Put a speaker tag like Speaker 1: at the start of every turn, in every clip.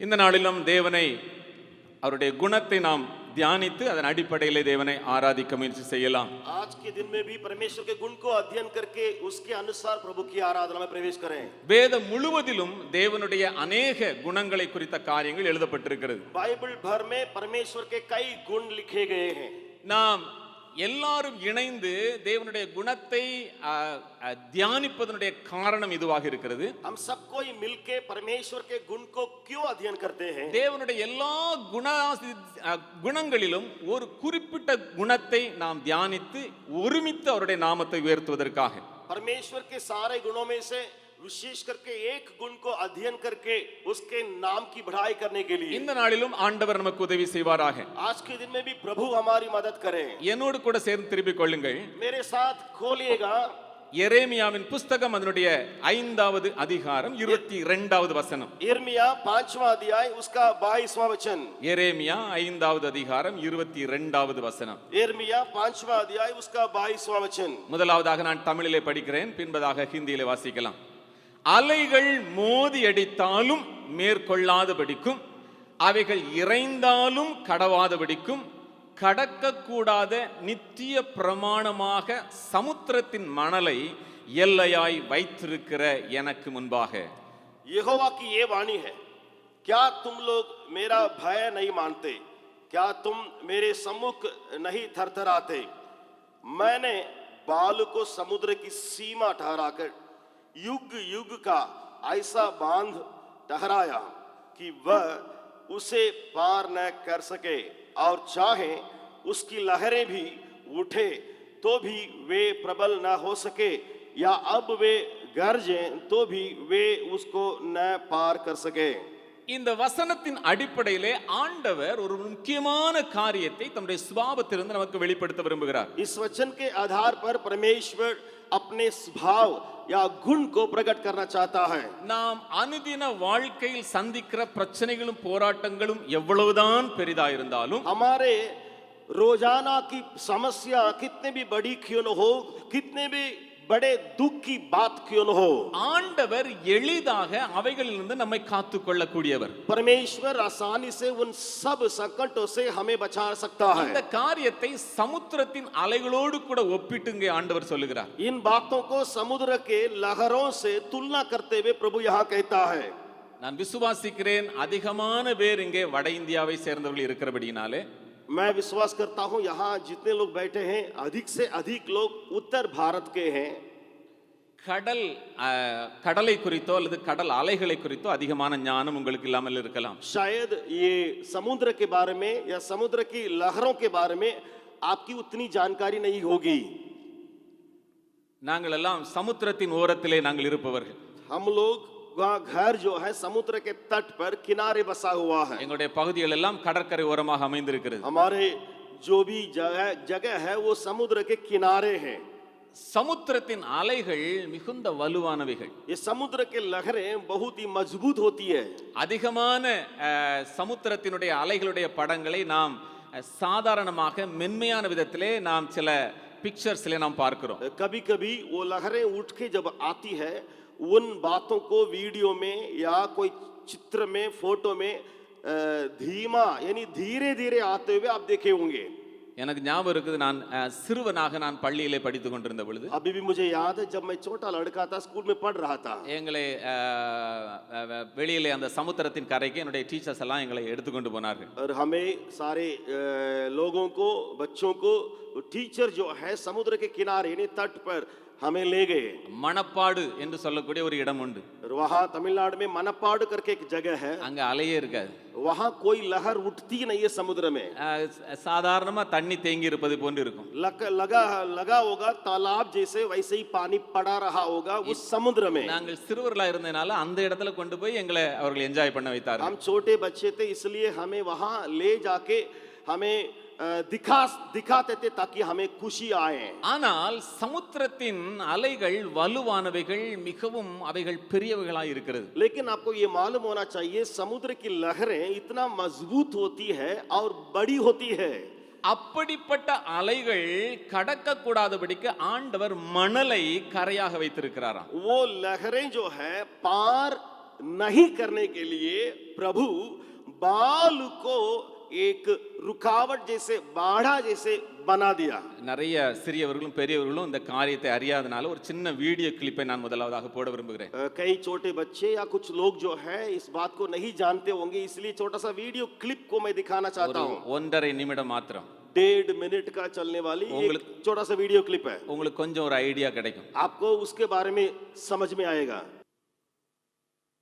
Speaker 1: இந்த நாளிலும் தேவனை அவருடைய குணத்தை நாம் தியானித்து அதன் அடிப்படையிலே தேவனை ஆராதிக்க முயற்சி செய்யலாம்.
Speaker 2: आज के दिन में भी परमेश्वर के गुण को अध्ययन करके उसके अनुसार प्रभु की आराधना में प्रवेश करें.
Speaker 1: வேதம் முழுவதிலும் தேவனுடைய अनेक குணங்களை குறித்த காரியங்கள் எழுதப்பட்டிருக்கிறது.
Speaker 2: बाइबल भर में परमेश्वर के कई गुण लिखे गए हैं.
Speaker 1: நாம் எல்லாரும் இணைந்து தேவனுடைய குணத்தை தியானிப்பதனுடைய காரணம் இதுவாக இருக்கிறது.
Speaker 2: हम सब कोई मिलके परमेश्वर के गुण को क्यों अध्ययन करते हैं?
Speaker 1: தேவனுடைய எல்லா குணங்களிலும் ஒரு குறிப்பிட்ட குணத்தை நாம் தியானித்து ஒருமித்து அவருடைய நாமத்தை உயர்த்துவதற்காக.
Speaker 2: परमेश्वर के सारे गुणों में से विशेष करके एक गुण को अध्ययन करके उसके नाम की बढ़ाई करने के लिए
Speaker 1: இந்த நாளிலும் ஆண்டவர் நமக்கு உதவி செய்வாராக.
Speaker 2: आज के दिन में भी प्रभु हमारी मदद करें.
Speaker 1: என்னோடு கூட சேர்ந்து திருப்பிக் கொள்ளுங்கள்.
Speaker 2: मेरे साथ खोलिएगा
Speaker 1: எரேமியாவின் புத்தகம் அதனுடைய 5வது அதிகாரம் 22வது வசனம்.
Speaker 2: यिर्मयाह 5वां अध्याय उसका 22वां वचन.
Speaker 1: எரேமியா 5வது அதிகாரம் 22வது வசனம்.
Speaker 2: यिर्मयाह 5वां अध्याय उसका 22वां वचन.
Speaker 1: முதலாவதாக நான் தமிழிலே படிக்கிறேன், பின்பதாக ஹிந்தியிலே வாசிக்கலாம். அலைகள் மோதி அடித்தாலும் மேற்கொள்ளாதபடிக்கும் அவைகள் இறைந்தாலும் கடவாதபடிக்கும் கடக்கக்கூடாத நித்திய பிரமாணமாக சமுத்திரத்தின் மணலை எல்லையாய் வைத்திருக்கிற எனக்கு முன்பாக.
Speaker 2: यहोवा की ये वाणी है, क्या तुम लोग मेरा भय नहीं मानते? क्या तुम मेरे सम्मुख नहीं थरथराते? मैंने बाल को समुद्र की सीमा ठहराकर युग युग का ऐसा बांध ठहराया कि वह उसे पार न कर सके, और चाहे उसकी लहरें भी उठे तो भी वे प्रबल न हो सके, या अब वे गरजें तो भी वे उसको न पार कर सके.
Speaker 1: இந்த வசனத்தின் அடிப்படையிலே ஆண்டவர் ஒரு முக்கியமான காரியத்தை தம்முடைய சுபாவத்திலிருந்து நமக்கு வெளிப்படுத்த விரும்புகிறார்.
Speaker 2: इस वचन के आधार पर परमेश्वर अपने स्वभाव या गुण को प्रकट करना चाहता है.
Speaker 1: நாம் அனுதின வாழ்க்கையில் சந்திக்கிற பிரச்சனைகளும் போராட்டங்களும் எவ்வளவுதான் பெரிதா இருந்தாலும்
Speaker 2: हमारे रोजाना की समस्या कितने भी बड़ी क्यों न हो, कितने भी बड़े दुख की बात क्यों न हो,
Speaker 1: ஆண்டவர் எளிதாக அவைகளிலிருந்து நம்மை காத்துக்கொள்ளக்கூடியவர்.
Speaker 2: परमेश्वर आसानी से उन सब संकटों से हमें बचा सकता है.
Speaker 1: இந்த காரியத்தை சமுத்திரத்தின் அலைகளோடு கூட ஒப்பிட்டுங்க ஆண்டவர் சொல்லுகிறார்.
Speaker 2: इन बातों को समुद्र के लहरों से तुलना करते हुए प्रभु यहाँ कहता है.
Speaker 1: நான் விசுவாசிக்கிறேன் அதிகமான பேர் இங்கே வட இந்தியாவை சேர்ந்தவர்கள் இருக்கிறபடியினாலே
Speaker 2: मैं विश्वास करता हूं यहाँ जितने लोग बैठे हैं अधिक से अधिक लोग उत्तर भारत के हैं.
Speaker 1: கடலை குறித்தோ அல்லது கடல் அலைகளை குறித்தோ அதிகமான ஞானம் உங்களுக்கு இல்லாமல் இருக்கலாம்.
Speaker 2: शायद ये समुद्र के बारे में या समुद्र की लहरों के बारे में आपकी उतनी जानकारी नहीं होगी.
Speaker 1: நாங்கள் எல்லாம் சமுத்திரத்தின் ஓரத்திலே நாங்கள் இருப்பவர்கள்.
Speaker 2: हम लोग वहाँ घर जो है समुद्र के तट पर किनारे बसा हुआ है.
Speaker 1: எங்களுடைய பகுதிகள் எல்லாம் கடற்கரை ஓரமாக அமைந்திருக்கிறது.
Speaker 2: हमारे जो भी जगह है वो समुद्र के किनारे हैं.
Speaker 1: சமுத்திரத்தின் அலைகள் மிகுந்த வலுவானவைகள்.
Speaker 2: ये समुद्र के लहरें बहुत ही मजबूत होती है.
Speaker 1: அதிகமான சமுத்திரத்தினுடைய அலைகளுடைய படங்களை நாம் சாதாரணமாக மென்மையான விதத்திலே நாம் சில பிக்சர்ஸ்ல நாம் பார்க்கிறோம்.
Speaker 2: कभी कभी वो लहरें उठ के जब आती है उन बातों को वीडियो में या कोई चित्र में फोटो में धीमा यानी धीरे धीरे आते हुए आप देखे होंगे.
Speaker 1: எனக்கு ஞாபகம் இருக்குது, நான் சிறுவனாக நான் பள்ளியிலே படித்துக் கொண்டிருந்த பொழுது
Speaker 2: अभी भी मुझे याद है जब मैं छोटा लड़का था स्कूल में पढ़ रहा था.
Speaker 1: எங்களை வெளியிலே அந்த சமுத்திரத்தின் கரைக்கு என்னுடைய டீச்சர்ஸ் எல்லாம் எங்களை எடுத்துக்கொண்டு போனார்கள்.
Speaker 2: और हमें सारे लोगों को बच्चों को टीचर जो है समुद्र के किनारे यानी तट पर हमें ले गए.
Speaker 1: மணப்பாடு என்று சொல்லக்கூடிய ஒரு இடம் உண்டு.
Speaker 2: वहाँ तमिलनाडु में मनपाड़ करके एक जगह है.
Speaker 1: அங்க அலையே இருக்காது.
Speaker 2: वहाँ कोई लहर उठती नहीं है समुद्र में.
Speaker 1: சாதாரணமா தண்ணி தேங்கி இருப்பது போன்று இருக்கும்.
Speaker 2: लगा होगा तालाब जैसे वैसे ही पानी पड़ा रहा होगा उस समुद्र में.
Speaker 1: நாங்கள் சிறுவர்களா இருந்ததனால அந்த இடத்துல கொண்டு போய் எங்களை அவர்கள் என்ஜாய் பண்ண வைத்தார்கள்.
Speaker 2: हम छोटे बच्चे थे इसलिए हमें वहाँ ले जाके हमें दिखाते थे ताकि हमें खुशी आए.
Speaker 1: ஆனால் சமுத்திரத்தின் அலைகள் வலுவானவைகள், மிகவும் அவைகள் பெரியவைகளாய் இருக்கிறது.
Speaker 2: लेकिन आपको ये मालूम होना चाहिए समुद्र की लहरें इतना मजबूत होती है और बड़ी होती है.
Speaker 1: அப்படிப்பட்ட அலைகள் கடக்க கூடாதபடிக்கு ஆண்டவர் மணலை கரையாக வைத்திருக்கிறாராம்.
Speaker 2: वो लहरें जो है पार नहीं करने के लिए प्रभु बाल को एक रुकावट जैसे बाड़ा जैसे बना दिया।
Speaker 1: நிறைய சிறியவர்களும் பெரியவர்களும் இந்த காரியத்தை அறியாதனால ஒரு சின்ன வீடியோ கிளிப்பை நான் முதலாவதாக போட விரும்புகிறேன்.
Speaker 2: कई छोटे बच्चे या कुछ लोग जो है इस बात को नहीं जानते होंगे, इसलिए छोटा सा वीडियो क्लिप को मैं दिखाना चाहता हूँ।
Speaker 1: 1.5 நிமிடம் மாத்திரம்
Speaker 2: 1.5 मिनट का चलने वाली एक छोटा सा वीडियो क्लिप है।
Speaker 1: உங்களுக்கு கொஞ்சம் ஒரு ஐடியா கிடைக்கும்.
Speaker 2: आपको उसके बारे में समझ में आएगा।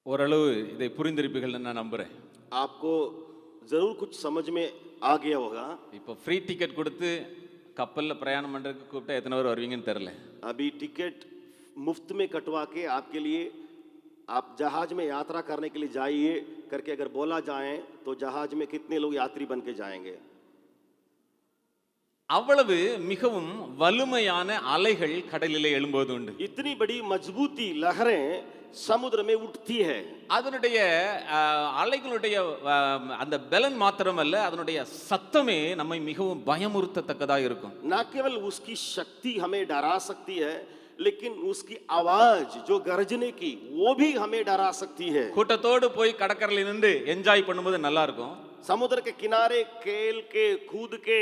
Speaker 1: ஓரளவு இதை புரிந்திருப்பீர்கள் நான் நம்புறேன்.
Speaker 2: आपको जरूर कुछ समझ में आ गया होगा।
Speaker 1: இப்போ ஃப்ரீ டிக்கெட் கொடுத்து கப்பல்ல பிரயாணம் பண்றதுக்கு கூப்பிட்டா எத்தனை பேர் வருவீங்கன்னு தெரியல.
Speaker 2: अभी टिकट मुफ्त में कटवा के आपके लिए आप जहाज में यात्रा करने के लिए जाइए करके अगर बोला जाए तो जहाज में कितने लोग यात्री बन के जाएंगे?
Speaker 1: அவ்வளவு மிகவும் வலுமையான அலைகள் கடலிலே எழும்போது உண்டு.
Speaker 2: इतनी बड़ी मजबूती लहरें समुद्र में उठती है।
Speaker 1: அதனுடைய அலைகளுடைய அந்த பலன் மாத்திரமல்ல, அதனுடைய சத்தமே நம்மை மிகவும் பயமுறுத்தத்தக்கதா இருக்கும்.
Speaker 2: ना केवल उसकी शक्ति हमें डरा सकती है, लेकिन उसकी आवाज जो गरजने की वो भी हमें डरा सकती है।
Speaker 1: கூட்டத்தோடு போய் கடற்கரையில் நின்று என்ஜாய் பண்ணும்போது நல்லா இருக்கும்.
Speaker 2: समुद्र के किनारे खेल के कूद के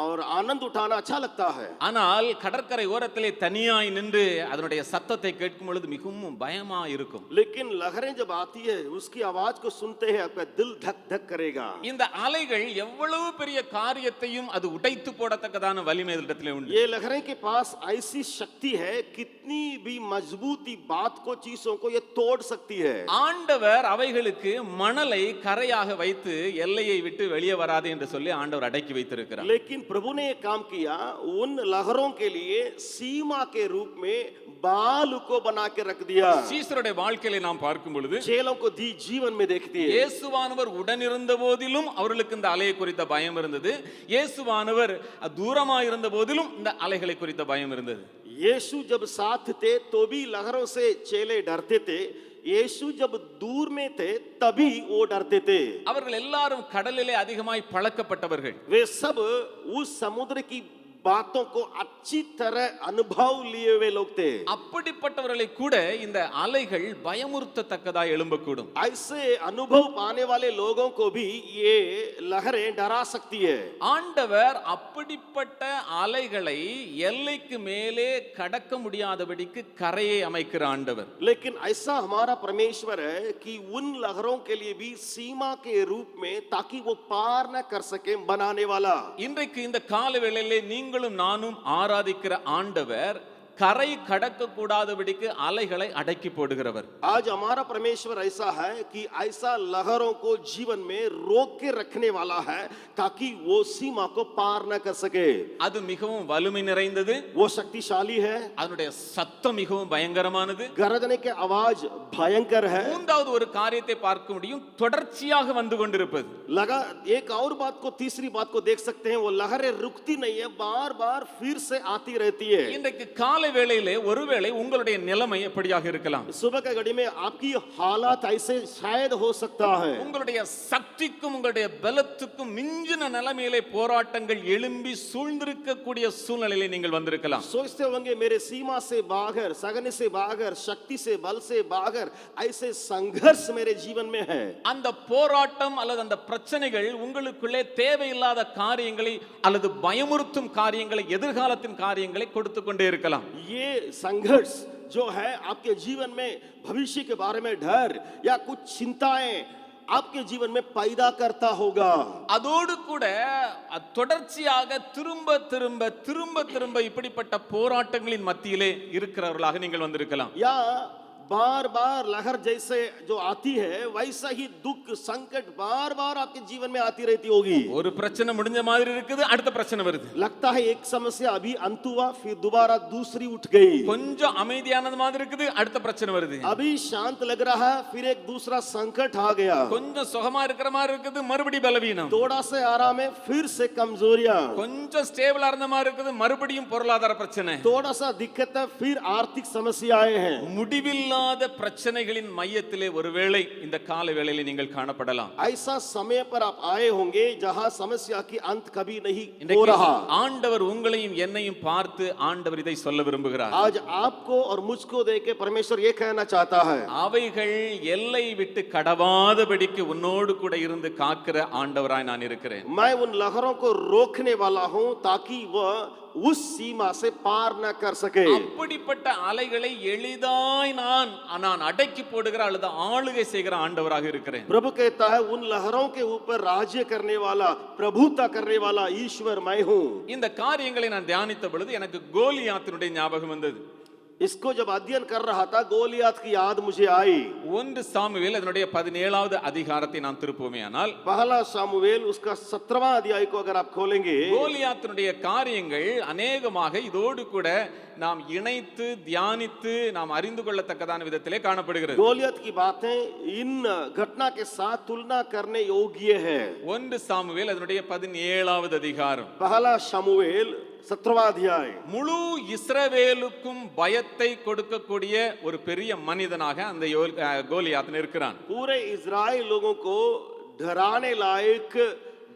Speaker 2: और आनंद उठाना अच्छा लगता है।
Speaker 1: ஆனால் கடற்கரை ஓரத்திலே தனியாய் நின்று அதனுடைய சத்தத்தை கேட்கும் பொழுது மிகவும் பயமா இருக்கும்.
Speaker 2: लेकिन लहरें जब आती है उसकी आवाज को सुनते हैं आपका दिल धक धक करेगा।
Speaker 1: இந்த அலைகள் எவ்வளவு பெரிய காரியத்தையும் அது உடைத்து போடத்தக்கதான வலிமை இடத்திலே உண்டு.
Speaker 2: ये लहरें के पास ऐसी शक्ति है, कितनी भी मजबूती बात को चीजों को ये तोड़ सकती है।
Speaker 1: ஆண்டவர் அவைகளுக்கு மணலை கரையாக வைத்து எல்லையை விட்டு வெளியே வராது என்று சொல்லி ஆண்டவர் அடக்கி வைத்திருக்கிறார்.
Speaker 2: लेकिन प्रभु ने एक काम किया, उन लहरों के लिए सीमा के रूप में बाल को बना के रख दिया।
Speaker 1: சீசருடைய வாழ்க்கையை நாம் பார்க்கும் பொழுது
Speaker 2: चेलों को दी जीवन में देखती है।
Speaker 1: இயேசுவானவர் உடன் இருந்த போதிலும் அவர்களுக்கு இந்த அலையை குறித்த பயம் இருந்தது. இயேசுவானவர் தூரமாக இருந்த போதிலும் இந்த அலைகளை குறித்த பயம் இருந்தது.
Speaker 2: यीशु जब साथ थे तो भी लहरों से चेले डरते थे, यीशु जब दूर में थे तभी वो डरते थे।
Speaker 1: அவர்கள் எல்லாரும் கடலிலே அதிகமாய் பழக்கப்பட்டவர்கள்.
Speaker 2: वे सब उस समुद्र की बातों को अच्छी तरह अनुभव लिए हुए लोग थे।
Speaker 1: அப்படிப்பட்டவர்களை கூட இந்த அலைகள் பயமுறுத்தத்தக்கதாய் எழும்பக்கூடும்.
Speaker 2: ऐसे अनुभव पाने वाले लोगों को भी ये लहरें डरा सकती है।
Speaker 1: ஆண்டவர் அப்படிப்பட்ட அலைகளை எல்லைக்கு மேலே கடக்க முடியாதபடிக்கு கரையை அமைக்கிற ஆண்டவர்.
Speaker 2: लेकिन ऐसा हमारा परमेश्वर है कि उन लहरों के लिए भी सीमा के रूप में, ताकि वो पार न कर सके, बनाने वाला।
Speaker 1: இன்றைக்கு இந்த கால வேளையிலே நீங்களும் நானும் ஆராதிக்கிற ஆண்டவர் கரை கடக்க கூடாதபடிக்கு அலைகளை அடக்கி போடுகிறவர்.
Speaker 2: आज हमारा परमेश्वर ऐसा है कि ऐसा लहरों को जीवन में रोक के रखने वाला है, ताकि वो सीमा को पार न कर सके।
Speaker 1: அது மிகவும் வலிமை நிறைந்தது.
Speaker 2: वो शक्तिशाली है।
Speaker 1: அதனுடைய சத்தம் மிகவும் பயங்கரமானது.
Speaker 2: गरजने की आवाज भयंकर है।
Speaker 1: மூன்றாவது ஒரு காரியத்தை பார்க்க முடியும், தொடர்ச்சியாக வந்து கொண்டிருப்பது.
Speaker 2: लगा एक और बात को, तीसरी बात को देख सकते हैं, वो लहरें रुकती नहीं है, बार बार फिर से आती रहती है।
Speaker 1: இன்றைக்கு காலை வேளையிலே ஒருவேளை உங்களுடைய நிலைமை எப்படியாக இருக்கலாம்?
Speaker 2: सुबह के घड़ी में आपकी हालात ऐसे शायद हो सकता है।
Speaker 1: உங்களுடைய சக்திக்கும் உங்களுடைய பலத்துக்கும் மிஞ்சின நிலைமையிலே போராட்டங்கள் எழும்பி சூழ்ந்திருக்கக்கூடிய சூழ்நிலையிலே நீங்கள் வந்திருக்கலாம்.
Speaker 2: सोचते होंगे मेरे सीमा से बाहर, सगने से बाहर, शक्ति से, बल से बाहर ऐसे संघर्ष मेरे जीवन में है।
Speaker 1: அந்த போராட்டம் அல்லது அந்த பிரச்சனைகள் உங்களுக்குள்ளே தேவையில்லாத காரியங்களை அல்லது பயமுறுத்தும் காரியங்களை, எதிர்காலத்தின் காரியங்களை கொடுத்து கொண்டே இருக்கலாம்.
Speaker 2: ये संघर्ष जो है आपके जीवन में भविष्य के बारे में डर या कुछ चिंताएं आपके जीवन में पैदा करता होगा।
Speaker 1: அதோடு கூட தொடர்ச்சியாக திரும்ப திரும்ப திரும்ப திரும்ப இப்படிப்பட்ட போராட்டங்களின் மத்தியிலே இருக்கிறவர்களாக நீங்கள் வந்திருக்கலாம்.
Speaker 2: या बार बार लहर जैसे जो आती है, वैसा ही दुख संकट बार बार आपके जीवन में आती रहती होगी।
Speaker 1: ஒரு பிரச்சனை முடிஞ்ச மாதிரி இருக்குது, அடுத்த பிரச்சனை வருது.
Speaker 2: लगता है एक समस्या अभी अंत हुआ, फिर दोबारा दूसरी उठ गई।
Speaker 1: கொஞ்சம் அமைதியானது மாதிரி இருக்குது, அடுத்த பிரச்சனை வருது.
Speaker 2: अभी शांत लग रहा है, फिर एक दूसरा संकट आ गया।
Speaker 1: கொஞ்சம் சுகமா இருக்கிற மாதிரி இருக்குது, மறுபடி பலவீனம்.
Speaker 2: थोड़ा से आराम है, फिर से कमजोरियां।
Speaker 1: கொஞ்சம் ஸ்டேபிளா இருந்த மாதிரி இருக்குது, மறுபடியும் பொருளாதார பிரச்சனை.
Speaker 2: थोड़ा सा दिक्कत है, फिर आर्थिक समस्याएं हैं।
Speaker 1: முடிவில்லாத முடியாத பிரச்சனைகளின் மையத்திலே ஒருவேளை இந்த கால வேளையிலே நீங்கள் காணப்படலாம்.
Speaker 2: ऐसा समय पर आप आए होंगे जहां समस्या की अंत कभी नहीं हो
Speaker 1: இன்றைக்கு
Speaker 2: रहा।
Speaker 1: ஆண்டவர் உங்களையும் என்னையும் பார்த்து ஆண்டவர் இதை சொல்ல விரும்புகிறார்.
Speaker 2: आज आपको और मुझको देख के परमेश्वर ये कहना चाहता है,
Speaker 1: அவைகள் எல்லை விட்டு கடவாதபடிக்கு உன்னோடு கூட இருந்து காக்கிற ஆண்டவராய் நான் இருக்கிறேன்.
Speaker 2: मैं उन लहरों को रोकने वाला हूं ताकि वह उस सीमा से पार न कर सके।
Speaker 1: அப்படிப்பட்ட அலைகளை எளிதாய் நான் அடக்கி போடுகிற அல்லது ஆளுகை செய்கிற ஆண்டவராக இருக்கிறேன்.
Speaker 2: प्रभु कहता है उन लहरों के ऊपर राज्य करने वाला, प्रभुता करने वाला ईश्वर मैं हूं।
Speaker 1: இந்த காரியங்களை நான் தியானித்த பொழுது எனக்கு கோலியாத்தினுடைய ஞாபகம் வந்தது.
Speaker 2: इसको जब अध्ययन कर रहा था गोलियात की याद मुझे आई।
Speaker 1: 1 சாமுவேல் அதனுடைய 17வது அதிகாரத்தை நாம் திருப்புவோமேயானால்
Speaker 2: पहला सामुवेल उसका 17वां अध्याय को अगर आप खोलेंगे,
Speaker 1: கோலியாத்தினுடைய காரியங்கள் அநேகமாக இதோடு கூட நாம் இணைத்து தியானித்து நாம் அறிந்து கொள்ளத்தக்கதான விதத்திலே காணப்படுகிறது.
Speaker 2: गोलियत की बातें इन घटना के साथ तुलना करने योग्य है।
Speaker 1: 1 சாமுவேல் அதனுடைய 17வது அதிகாரம்.
Speaker 2: पहला सामुवेल 17वां अध्याय।
Speaker 1: முழு இஸ்ரவேலுக்கும் பயத்தை கொடுக்கக்கூடிய ஒரு பெரிய மனிதனாக அந்த கோலியாத் இருக்கிறான்.
Speaker 2: पूरे इजराइल लोगों को डराने लायक,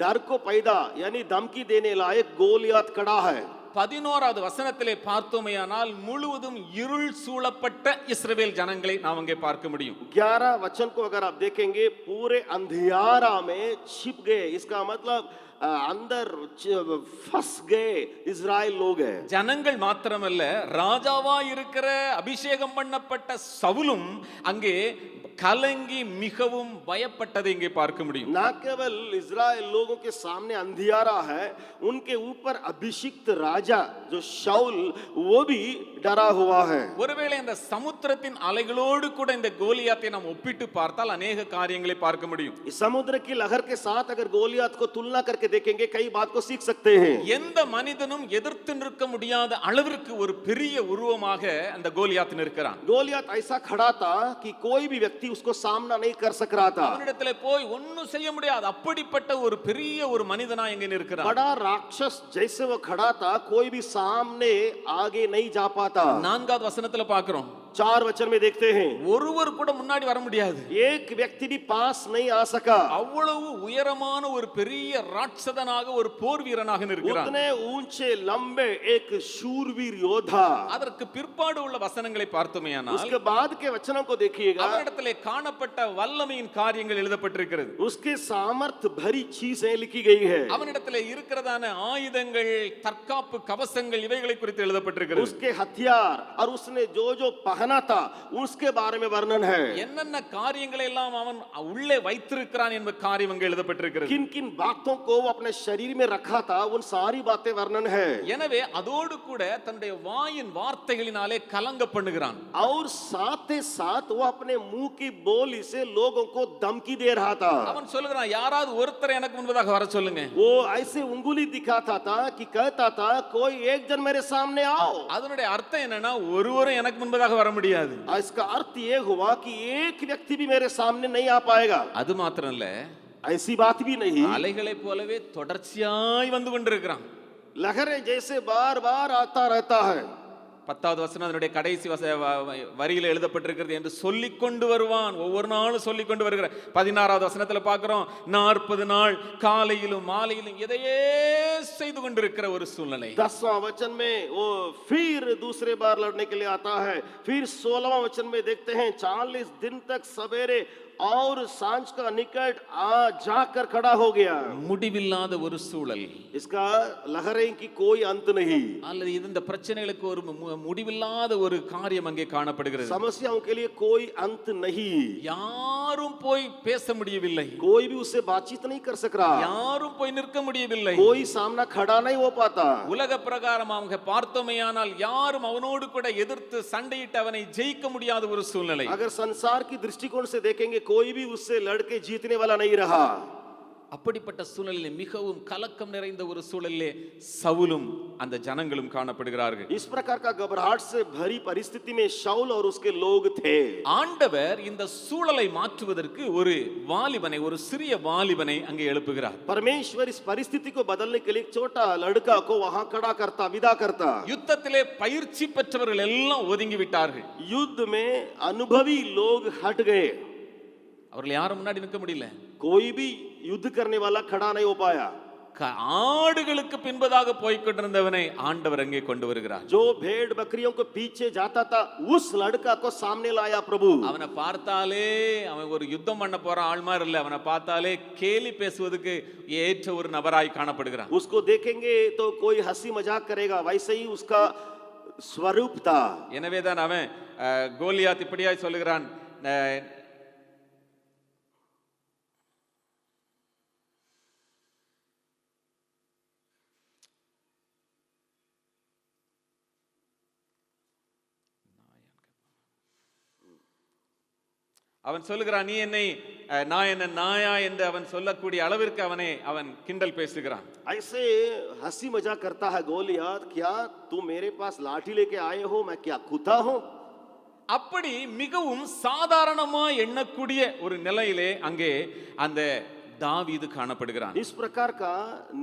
Speaker 2: डर को पैदा यानी धमकी देने लायक गोलियत खड़ा है।
Speaker 1: 11வது வசனத்திலே பார்த்தோமேயானால் முழுவதும் இருள் சூழப்பட்ட இஸ்ரவேல் ஜனங்களை நாம் அங்கே பார்க்க முடியும்.
Speaker 2: 11 वचन को अगर आप देखेंगे पूरे अंधियारा में छिप गए, इसका मतलब अंदर फंस गए इजराइल लोग है।
Speaker 1: ஜனங்கள் மாத்திரமல்ல, ராஜாவா இருக்கிற அபிஷேகம் பண்ணப்பட்ட சவுலும் அங்கே கலங்கி மிகவும் பயப்பட்டதை இங்கே பார்க்க முடியும்.
Speaker 2: ना केवल इजराइल लोगों के सामने अंधियारा है, उनके ऊपर अभिषिक्त राजा जो शाऊल वो भी डरा हुआ है।
Speaker 1: ஒருவேளை இந்த சமுத்திரத்தின் அலைகளோடு கூட இந்த கோலியாத்தை நாம் ஒப்பிட்டு பார்த்தால் अनेक காரியங்களை பார்க்க முடியும்.
Speaker 2: इस समुद्र की लहर के साथ अगर गोलियत को तुलना करके देखेंगे कई बात को सीख सकते हैं।
Speaker 1: எந்த மனிதனும் எதிர்த்து நிற்க முடியாத அளவிற்கு ஒரு பெரிய உருவமாக அந்த கோலியாத் நிற்கிறான்.
Speaker 2: गोलियत ऐसा खड़ा था कि कोई भी व्यक्ति उसको सामना नहीं कर सक रहा था।
Speaker 1: அவனிடத்திலே போய் ஒண்ணும் செய்ய முடியாது, அப்படிப்பட்ட ஒரு பெரிய ஒரு மனிதனா இங்கே நிற்கிறான்.
Speaker 2: बड़ा राक्षस जैसे वो खड़ा था, कोई भी सामने आगे नहीं जा पाता।
Speaker 1: 4வது வசனத்துல பார்க்கிறோம்,
Speaker 2: 4 वचन में देखते हैं
Speaker 1: ஒருவர் கூட முன்னாடி வர முடியாது.
Speaker 2: एक व्यक्ति भी पास नहीं आ सका।
Speaker 1: அவ்வளவு உயரமான ஒரு பெரிய ராட்சதனாக ஒரு போர் வீரனாக நிற்கிறான்.
Speaker 2: उतने ऊंचे लंबे एक शूरवीर योद्धा।
Speaker 1: அதற்கு பிற்பாடு உள்ள வசனங்களை பார்த்தோமேயானால்
Speaker 2: उसके बाद के वचनों को देखिएगा,
Speaker 1: அவனிடத்திலே காணப்பட்ட வல்லமையின் காரியங்கள் எழுதப்பட்டிருக்கிறது.
Speaker 2: उसके सामर्थ भरी चीजें लिखी गई है।
Speaker 1: அவனிடத்திலே இருக்கிறதான ஆயுதங்கள், தற்காப்பு கவசங்கள் இவைகளை குறித்து எழுதப்பட்டிருக்கிறது.
Speaker 2: उसके हथियार और उसने जो जो पहना था उसके बारे में वर्णन है।
Speaker 1: என்னென்ன காரியங்களை எல்லாம் அவன் உள்ளே வைத்திருக்கிறான் என்ப காரியம் அங்கே எழுதப்பட்டிருக்கிறது.
Speaker 2: किन किन बातों को वो अपने शरीर में रखा था उन सारी बातें वर्णन है।
Speaker 1: எனவே அதோடு கூட தன்னுடைய வாயின் வார்த்தைகளினாலே கலங்க பண்ணுகிறான்.
Speaker 2: और साथ ही साथ वो अपने मुंह की बोली से लोगों को धमकी दे रहा था।
Speaker 1: அவன் சொல்லுகிறான், யாராவது ஒருத்தர் எனக்கு முன்பதாக வர சொல்லுங்க.
Speaker 2: वो ऐसे उंगली दिखाता था कि कहता था कोई एक जन मेरे सामने आओ।
Speaker 1: அதனுடைய அர்த்தம் என்னன்னா, ஒருவரும் எனக்கு முன்பதாக வர முடியாது.
Speaker 2: इसका अर्थ ये हुआ कि एक व्यक्ति भी मेरे सामने नहीं आ पाएगा।
Speaker 1: அது மாத்திரம் இல்ல,
Speaker 2: ऐसी बात भी नहीं,
Speaker 1: அலைகளை போலவே தொடர்ச்சியாய் வந்து கொண்டிருக்கிறான்.
Speaker 2: लहरें जैसे बार बार आता रहता है।
Speaker 1: 10வது வசனம் அதனுடைய கடைசி வரியில எழுதப்பட்டிருக்கிறது, என்று சொல்லிக் கொண்டு வருவான். ஒவ்வொரு நாளும் சொல்லிக் கொண்டு வருகிற 16வது வசனத்துல பார்க்கிறோம், 40 நாள் காலையிலும் மாலையிலும் எதையே செய்து கொண்டிருக்கிற ஒரு சூழ்நிலை.
Speaker 2: 10वां वचन में वो फिर दूसरे बार लड़ने के लिए आता है। फिर 16वां वचन में देखते हैं 40 दिन तक सवेरे और सांझ का निकट आ जाकर खड़ा हो गया।
Speaker 1: முடிவில்லாத ஒரு சூழல்,
Speaker 2: इसका लहरें की कोई अंत नहीं,
Speaker 1: அல்லது இந்த பிரச்சனைகளுக்கு ஒரு முடிவில்லாத ஒரு காரியம் அங்கே காணப்படுகிறது.
Speaker 2: समस्याओं के लिए कोई अंत नहीं।
Speaker 1: யாரும் போய் பேச முடியவில்லை,
Speaker 2: कोई भी उससे बातचीत नहीं कर सक रहा,
Speaker 1: யாரும் போய் நிற்க முடியவில்லை.
Speaker 2: कोई सामना खड़ा नहीं हो पाता।
Speaker 1: உலக பிரகாரம் அவங்க பார்த்தோமேயானால் யாரும் அவனோடு கூட எதிர்த்து சண்டையிட்டு அவனை ஜெயிக்க முடியாத ஒரு சூழ்நிலை.
Speaker 2: अगर संसार की दृष्टिकोण से देखेंगे कोई भी उससे लड़के जीतने वाला नहीं रहा।
Speaker 1: அப்படிப்பட்ட சூழலிலே மிகவும் கலக்கம் நிறைந்த ஒரு சூழலிலே சவுலும் அந்த ஜனங்களும் காணப்படுகிறார்கள்.
Speaker 2: इस प्रकार का घबराहट से भरी परिस्थिति में शाऊल और उसके लोग थे.
Speaker 1: ஆண்டவர் இந்த சூழலை மாற்றுவதற்கு ஒரு வாலிபனை, ஒரு சிறிய வாலிபனை அங்கே எழுப்புகிறார்.
Speaker 2: परमेश्वर इस परिस्थिति को बदलने के लिए एक छोटा लड़का को वहां खड़ा करता, विदा करता.
Speaker 1: யுத்தத்திலே பயிற்சி பெற்றவர்கள் எல்லாம் ஒதுங்கி விட்டார்கள்.
Speaker 2: युद्ध में अनुभवी लोग हट गए.
Speaker 1: அவர்கள் யாரும் முன்னாடி நிற்க முடியல.
Speaker 2: कोई भी युद्ध करने वाला खड़ा नहीं हो पाया.
Speaker 1: ஆடுகளுக்கு பின்பதாக போய் கொண்டிருந்தவனை ஆண்டவர் அங்கே கொண்டு வருகிறார்.
Speaker 2: जो भेड़ बकरियों को पीछे जाता था उस लड़का को सामने लाया प्रभु.
Speaker 1: அவனை பார்த்தாலே அவன் ஒரு யுத்தம் பண்ண போற ஆள் மாதிரி இல்ல, அவனை பார்த்தாலே கேலி பேசுவதற்கு ஏற்ற ஒரு நபராய் காணப்படுகிறான்.
Speaker 2: उसको देखेंगे तो कोई हंसी मजाक करेगा, वैसे ही उसका स्वरूप था.
Speaker 1: எனவேதான் அவன் கோலியாத் இப்படியாய் சொல்லுகிறான், அவன் சொல்லுகிறான், நீ என்னை நான் என்ன நாயா என்று அவன் சொல்லக்கூடிய அளவிற்கு அவன் கிண்டல் பேசுகிறான்.
Speaker 2: ऐसे हंसी मजाक करता है गोलियत, क्या तुम मेरे पास लाठी लेके आए हो, मैं क्या कुत्ता हूं?
Speaker 1: அப்படி மிகவும் சாதாரணமா எண்ணக்கூடிய ஒரு நிலையிலே அங்கே அந்த தாவீது காணப்படுகிறான்.
Speaker 2: इस प्रकार का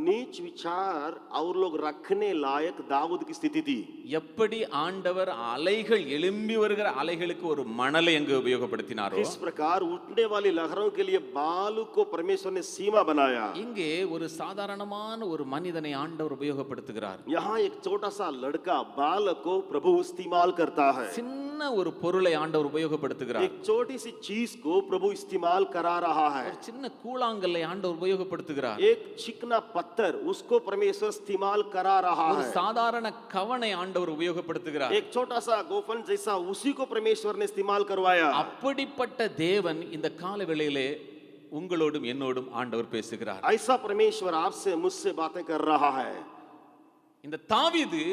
Speaker 2: नीच विचार और लोग रखने लायक दाऊद की स्थिति थी.
Speaker 1: எப்படி ஆண்டவர் அலைகள் எழும்பி வருகிற அலைகளுக்கு ஒரு மணலை அங்கு உபயோகப்படுத்தினாரோ,
Speaker 2: इस प्रकार उठने वाली लहरों के लिए बालू को परमेश्वर ने सीमा बनाया.
Speaker 1: இங்கே ஒரு சாதாரணமான ஒரு மனிதனை ஆண்டவர் உபயோகப்படுத்துகிறார்.
Speaker 2: यहाँ एक छोटा सा लड़का बालक को प्रभु इस्तेमाल करता है.
Speaker 1: சின்ன ஒரு பொருளை ஆண்டவர் உபயோகப்படுத்துகிறார்.
Speaker 2: एक छोटी सी चीज को प्रभु इस्तेमाल करा रहा है.
Speaker 1: ஒரு சின்ன கூழாங்கல்லை ஆண்டவர் உபயோகப்படுத்துகிறார்.
Speaker 2: एक चिकना पत्थर उसको परमेश्वर इस्तेमाल करा रहा
Speaker 1: ஒரு
Speaker 2: है.
Speaker 1: சாதாரண கவனை ஆண்டவர் உபயோகப்படுத்துகிறார்.
Speaker 2: एक छोटा सा गोफन जैसा उसी को परमेश्वर ने इस्तेमाल करवाया.
Speaker 1: அப்படிப்பட்ட தேவன் இந்த கால வேளையிலே உங்களோடும் என்னோடும் ஆண்டவர் பேசுகிறார்.
Speaker 2: ऐसा परमेश्वर आपसे मुझसे बातें कर रहा है.
Speaker 1: இந்த தாவீது